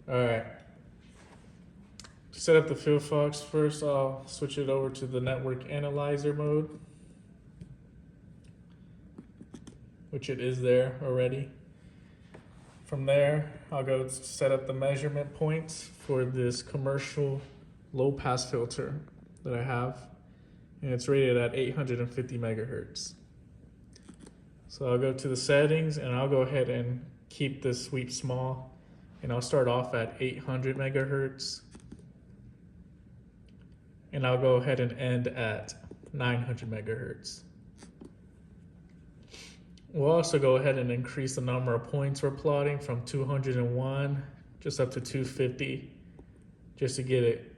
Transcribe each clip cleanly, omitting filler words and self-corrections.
All right. To set up the Field Fox, first I'll switch it over to the network analyzer mode, which it is there already. From there, I'll go set up the measurement points for this commercial low pass filter that I have, and it's rated at 850 megahertz. So I'll go to the settings and I'll go ahead and keep this sweep small, and I'll start off at 800 megahertz, and I'll go ahead and end at 900 megahertz. We'll also go ahead and increase the number of points we're plotting from 201 just up to 250, just to get it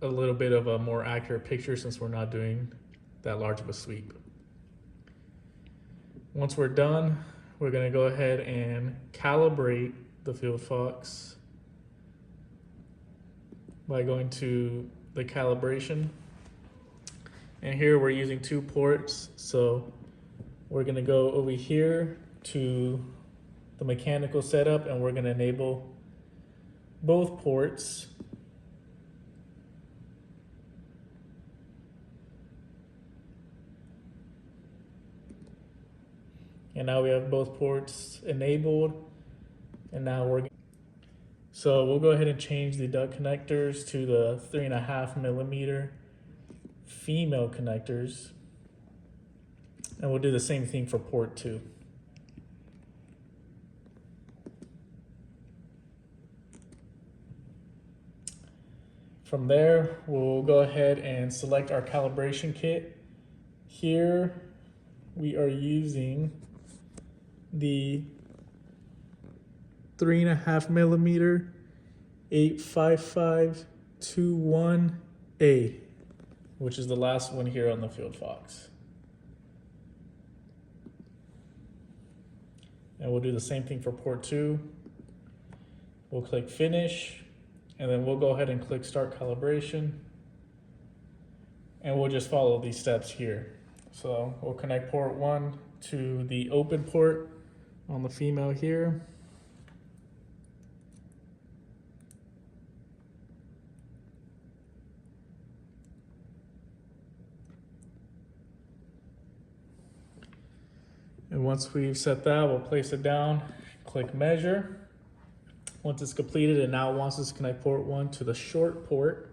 a little bit of a more accurate picture since we're not doing that large of a sweep. Once we're done, we're going to go ahead and calibrate the Field Fox by going to the calibration. And here we're using 2 ports, so we're going to go over here to the mechanical setup and we're going to enable both ports. And now we have both ports enabled, and now so we'll go ahead and change the duct connectors to the 3.5 millimeter female connectors, and we'll do the same thing for port 2. From there, we'll go ahead and select our calibration kit. Here we are using the 3.5 millimeter 85521A, which is the last one here on the Field Fox. And we'll do the same thing for port 2. We'll click finish, and then we'll go ahead and click start calibration. And we'll just follow these steps here. So we'll connect port 1 to the open port on the female here. And once we've set that, we'll place it down, click measure. Once it's completed, it now wants us to connect port 1 to the short port.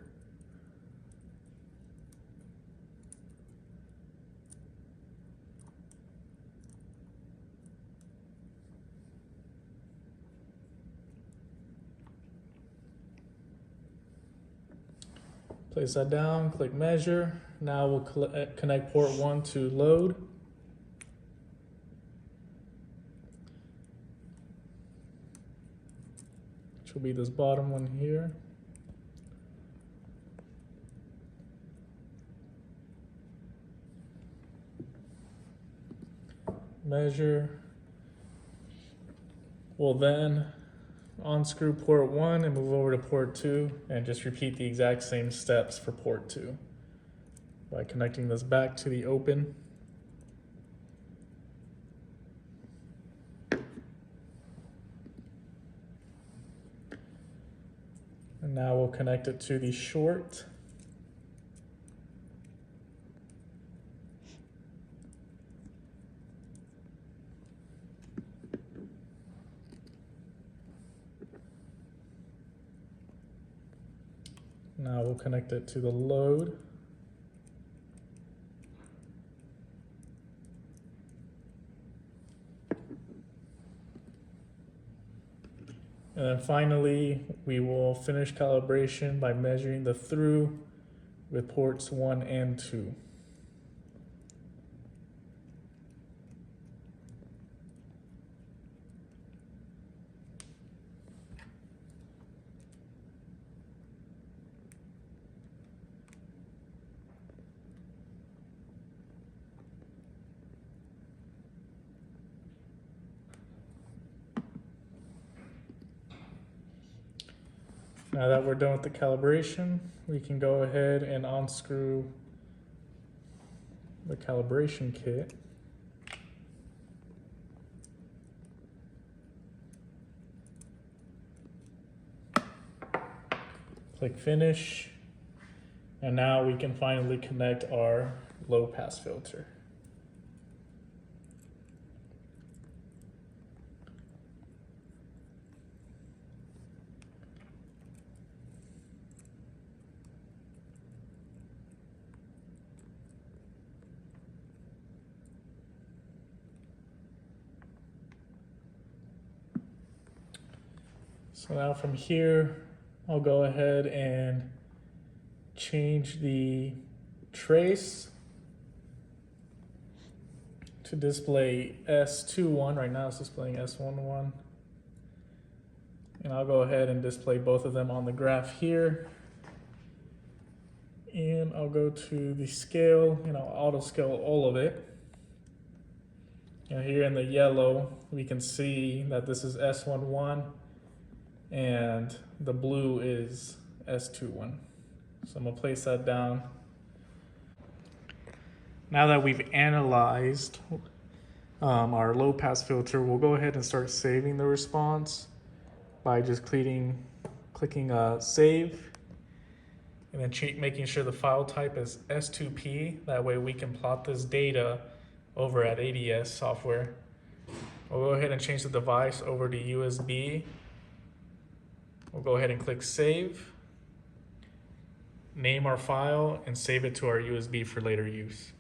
Place that down, click measure. Now we'll connect port 1 to load. Which will be this bottom one here. Measure. We'll then unscrew port 1 and move over to port 2 and just repeat the exact same steps for port 2 by connecting this back to the open. And now we'll connect it to the short. Now we'll connect it to the load. And then finally, we will finish calibration by measuring the through with ports 1 and 2. Now that we're done with the calibration, we can go ahead and unscrew the calibration kit. Click finish. And now we can finally connect our low pass filter. So now from here, I'll go ahead and change the trace to display S21. Right now it's displaying S11. And I'll go ahead and display both of them on the graph here. And I'll go to the scale, and I'll auto scale all of it. And here in the yellow, we can see that this is S11 and the blue is S21. So I'm gonna place that down. Now that we've analyzed our low pass filter, we'll go ahead and start saving the response by just clicking save, and then making sure the file type is S2P. That way we can plot this data over at ADS software. We'll go ahead and change the device over to USB. We'll go ahead and click save, name our file, and save it to our USB for later use.